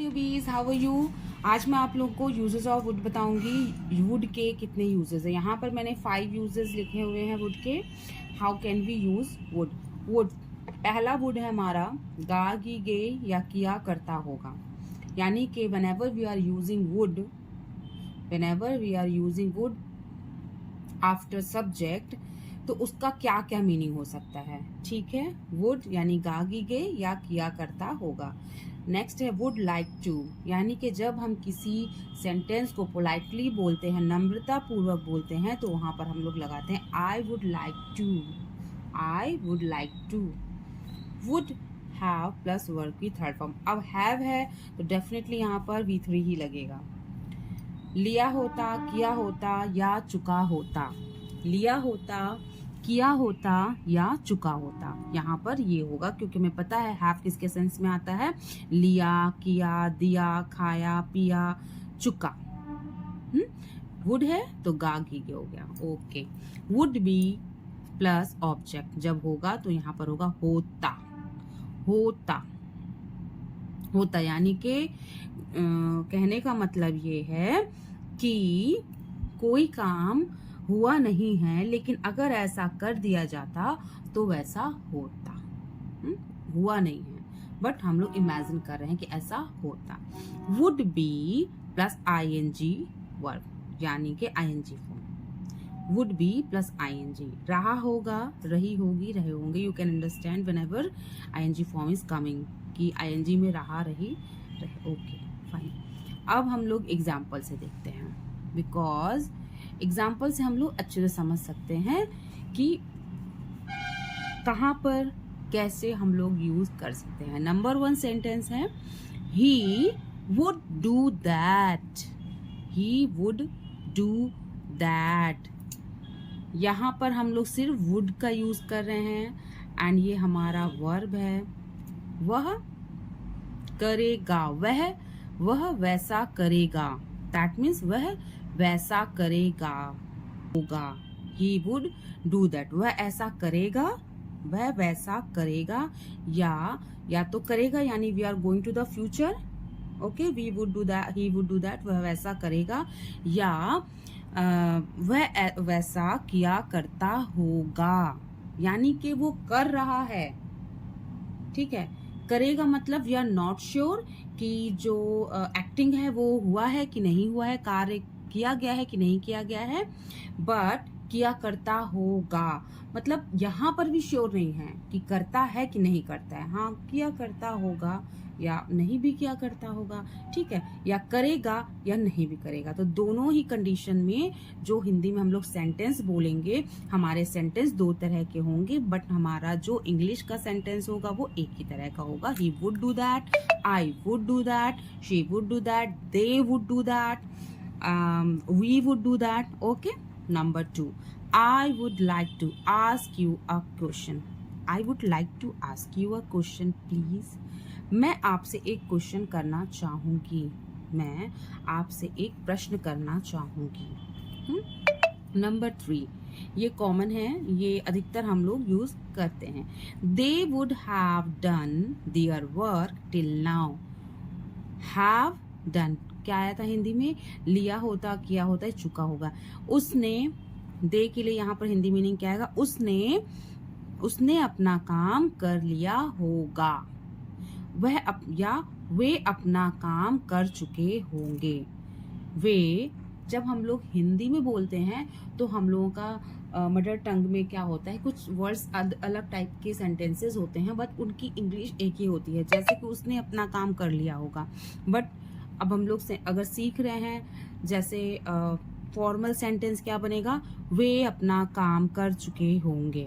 Newbies, how are you. आज मैं आप लोगों को यूजेस ऑफ वुड बताऊंगी। वुड के कितने यूजेस है। यहाँ पर मैंने 5 यूजेस लिखे हुए हैं वुड के। How can we use would. Would पहला वुड है हमारा गा गी गे या किया करता होगा, यानी कि whenever we are using wood after subject, तो उसका क्या क्या मीनिंग हो सकता है। ठीक है, वुड यानी गागी गे या किया करता होगा। नेक्स्ट है वुड लाइक टू, यानी कि जब हम किसी सेंटेंस को पोलाइटली बोलते हैं, नम्रता पूर्वक बोलते हैं, तो वहां पर हम लोग लगाते हैं I would like to. I would like to. Would have plus verb की थर्ड फॉर्म। अब हैव है तो डेफिनेटली यहाँ पर V3 ही लगेगा। लिया होता, किया होता या चुका होता। लिया होता, किया होता या चुका होता, यहाँ पर ये होगा क्योंकि हमें पता है हैव किसके सेंस में आता है। लिया, किया, दिया, खाया, पिया, चुका। वुड है तो गा गीगे हो गया। Okay, would be plus object जब होगा तो यहाँ पर होगा होता। होता होता यानी कि कहने का मतलब ये है कि कोई काम हुआ नहीं है, लेकिन अगर ऐसा कर दिया जाता तो वैसा होता। हुआ नहीं है बट हम लोग इमेजिन कर रहे हैं कि ऐसा होता। Would be plus ING verb, यानी कि ING form. Would be plus ING। रहा होगा, रही होगी, रहे होंगे। You can understand whenever ING form is coming कि ING में रहा, रही, रहे। Okay fine. अब हम लोग एग्जाम्पल से देखते हैं, बिकॉज एग्जाम्पल से हम लोग अच्छे से समझ सकते हैं कि कहाँ पर कैसे हम लोग यूज कर सकते हैं। नंबर 1 सेंटेंस है ही would do that. He would do that. यहाँ पर हम लोग सिर्फ वुड का यूज कर रहे हैं एंड ये हमारा वर्ब है। वह करेगा, वह वैसा करेगा। दैट मीन्स वह वैसा करेगा, होगा। ही वुड डू दैट, वह ऐसा करेगा, वह वैसा करेगा। या तो करेगा यानी we are going to the future. Okay, we would do that, he would do that, वह वैसा करेगा, या वह वैसा किया करता होगा, यानी कि वो कर रहा है। ठीक है, करेगा मतलब वी आर नॉट श्योर कि जो एक्टिंग है वो हुआ है कि नहीं हुआ है, कार्य किया गया है कि नहीं किया गया है, बट किया करता होगा मतलब यहाँ पर भी श्योर नहीं है कि करता है कि नहीं करता है। हाँ, किया करता होगा या नहीं भी किया करता होगा। ठीक है, या करेगा या नहीं भी करेगा। तो दोनों ही कंडीशन में जो हिंदी में हम लोग सेंटेंस बोलेंगे, हमारे सेंटेंस 2 तरह के होंगे, बट हमारा जो इंग्लिश का सेंटेंस होगा वो एक ही तरह का होगा। ही would do that, I would do that, she would do that, they would do that, we would do that. Okay, number 2, I would like to ask you a question. I would like to ask you a question please. मैं आपसे एक question करना चाहूंगी, मैं आपसे एक प्रश्न करना चाहूंगी। नंबर 3, ये कॉमन है, ये अधिकतर हम लोग यूज करते हैं। They would have done their work till now. Have done क्या आया था हिंदी में, लिया होता, किया होता है, चुका होगा। उसने, दे के लिए यहाँ पर हिंदी मीनिंग क्या आएगा, उसने अपना काम कर लिया होगा। वे अपना काम कर चुके होंगे। वे, जब हम लोग हिंदी में बोलते हैं तो हम लोगों का मदर टंग में क्या होता है, कुछ वर्ड्स अलग टाइप के सेंटेंसेस होते हैं, बट उनकी इंग्लिश एक ही होती है। जैसे कि उसने अपना काम कर लिया होगा, बट अब हम लोग से अगर सीख रहे हैं, जैसे फॉर्मल सेंटेंस क्या बनेगा, वे अपना काम कर चुके होंगे।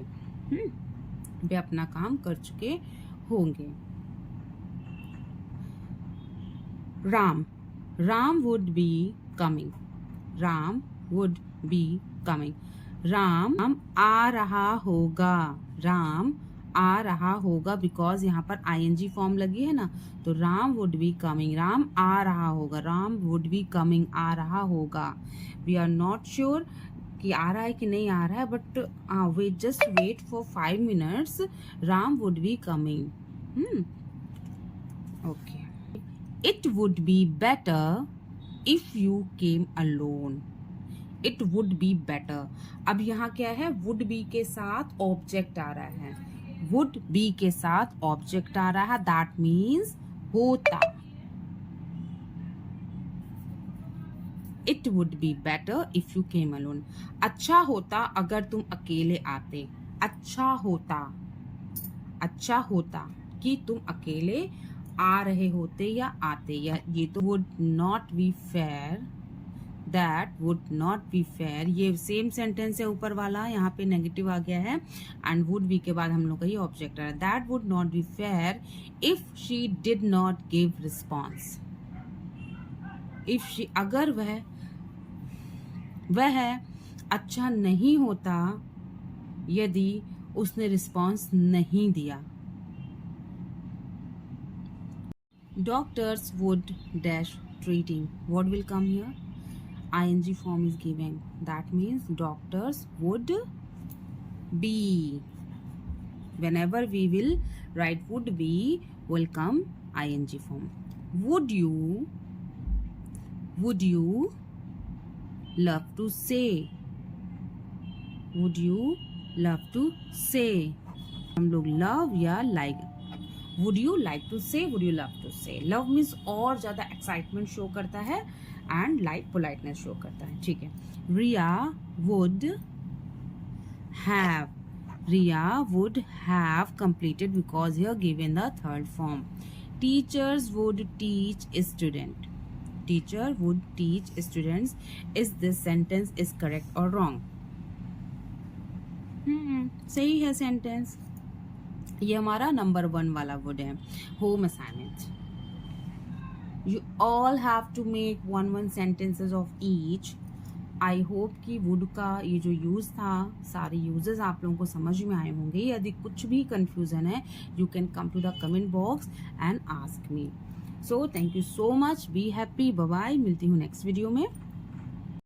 वे अपना काम कर चुके होंगे। Ram would be coming. Ram would be coming. Ram आ रहा होगा। राम आ रहा होगा, बिकॉज यहाँ पर ING फॉर्म लगी है ना, तो Ram would be coming, Ram आ रहा होगा। राम वुड बी कमिंग, आ रहा होगा। वी आर नॉट श्योर कि आ रहा है कि नहीं आ रहा है, but wait, just wait for 5 minutes, Ram would be coming. Okay, it would be better if you came alone. It would be better. अब यहाँ क्या है, वुड बी के साथ ऑब्जेक्ट आ रहा है. वुड बी के साथ ऑब्जेक्ट आ रहा है, दैट मीन्स होता. It would be better if you came alone. अच्छा होता अगर तुम अकेले आते. अच्छा होता, अच्छा होता कि तुम अकेले आ रहे होते या आते. या ये तो would not be fair, that would not be fair. ये सेम सेंटेंस है ऊपर वाला, यहाँ पे नेगेटिव आ गया है एंड वुड बी के बाद हम लोग का ये ऑब्जेक्ट आ रहा है. That would not be fair if she did not give response. If she, अगर वह अच्छा नहीं होता यदि उसने रिस्पॉन्स नहीं दिया. Doctors would dash treating. What will come here? ing form is given. That means doctors would be. Whenever we will write would be, will come ing form. Would you love to say? Would you love to say? हम लोग love या like. Would you like to say? Would you love to say? Love means और ज्यादा excitement show करता है and like politeness show करता है. ठीक है. Ria would have. Ria would have completed because here given the third form. Teachers would teach a student. Teacher would teach students. Is this sentence is correct or wrong? सही है sentence. ये हमारा number 1 वाला would है. Home assignment. You all have to make 1 sentences of each. I hope कि would का ये जो यूज था, सारे यूजेस आप लोगों को समझ में आए होंगे. यदि कुछ भी कंफ्यूजन है, you can come to the comment box and ask me. So thank you so much. Be happy. Bye bye. मिलती हूँ नेक्स्ट वीडियो में.